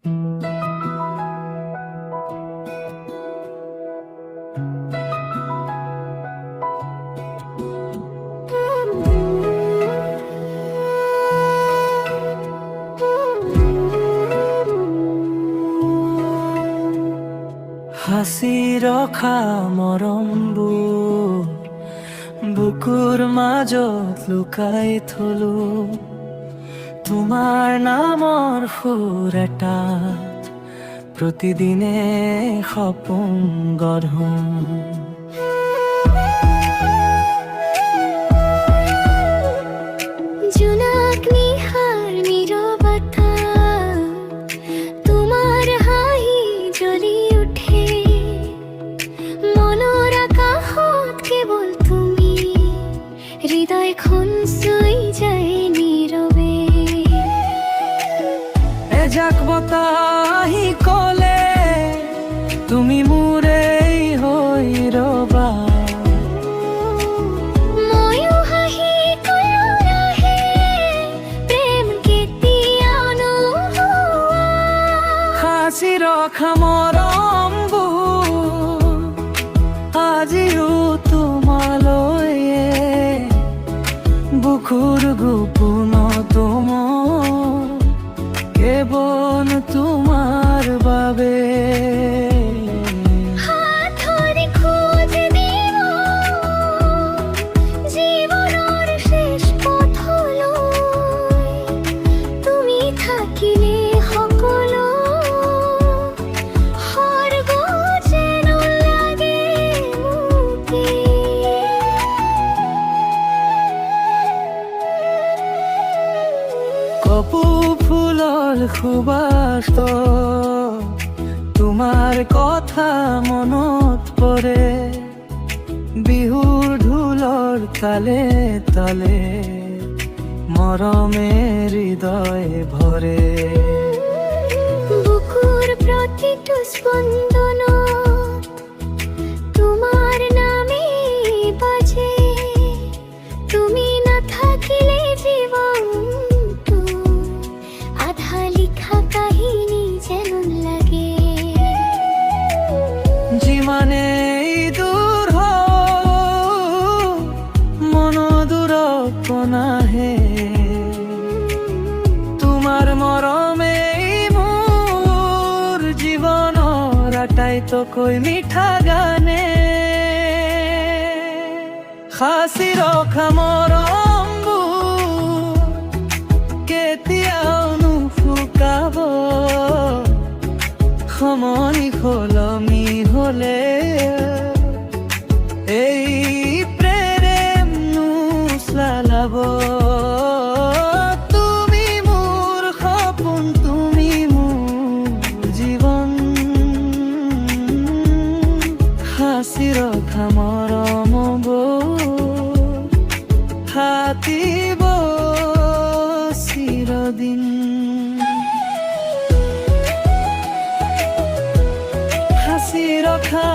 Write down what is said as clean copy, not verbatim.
হাসি ৰখা মৰমবোৰ বুকুৰ মাজত লুকাই থলো, তোমাৰ নামৰ সুৰ এটাত প্ৰতিদিনে সপোন গঢ়ো। জোনাক নিশাৰ নীৰৱতা, তোমাৰ হাঁহি জ্বলি উঠে মনৰ আকাশত, কেৱল তুমি হৃদয়খন চুই যায় নীৰৱে। এজাক বতাহ আহি ক'লে তুমি মোৰেই হৈ ৰবা, ময়ো হাঁহি কলো নাহে প্ৰেম কেতিয়াও নোহোৱা। সাঁচি ৰখা মৰমবোৰ আজিও তোমালৈয়ে, বুকুৰ গোপনত মোৰ কেৱল তোমাৰ বাবে। হাত ধৰি খোজ দিব জীৱনৰ শেষ পথলৈ, তুমি থাকিলে সকলো স্বৰ্গ যেন লাগে মোকে। কপৌ ফুলৰ সুবাস তোমাৰ কথা মনত পৰে, বিহুৰ ঢোলৰ তালে তালে মৰমে হৃদয় ভৰে। বুকুৰ প্ৰতিটো স্পন্দনত তোমাৰ নামে বাজে, তুমি নাথাকিলে জীৱনটো আধা লিখা কাহিনী যেন লাগে। যিমানেই দূৰ হওক মনদূৰত নাহে, তোমাৰ মৰমেই মোৰ জীৱনৰ আটাইতকৈ মিঠা গানে। সাঁচি ৰখা মৰমবোৰ কেতিয়াও নুফুকাব, সময় সলনি হ'লে এই প্ৰেম নুচলাব। তুমি মোৰ সপোন, তুমি মোৰ জীৱন, সাঁচি ৰখা মৰমবোৰ থাকিব চিৰদিন। সাঁচি ৰখা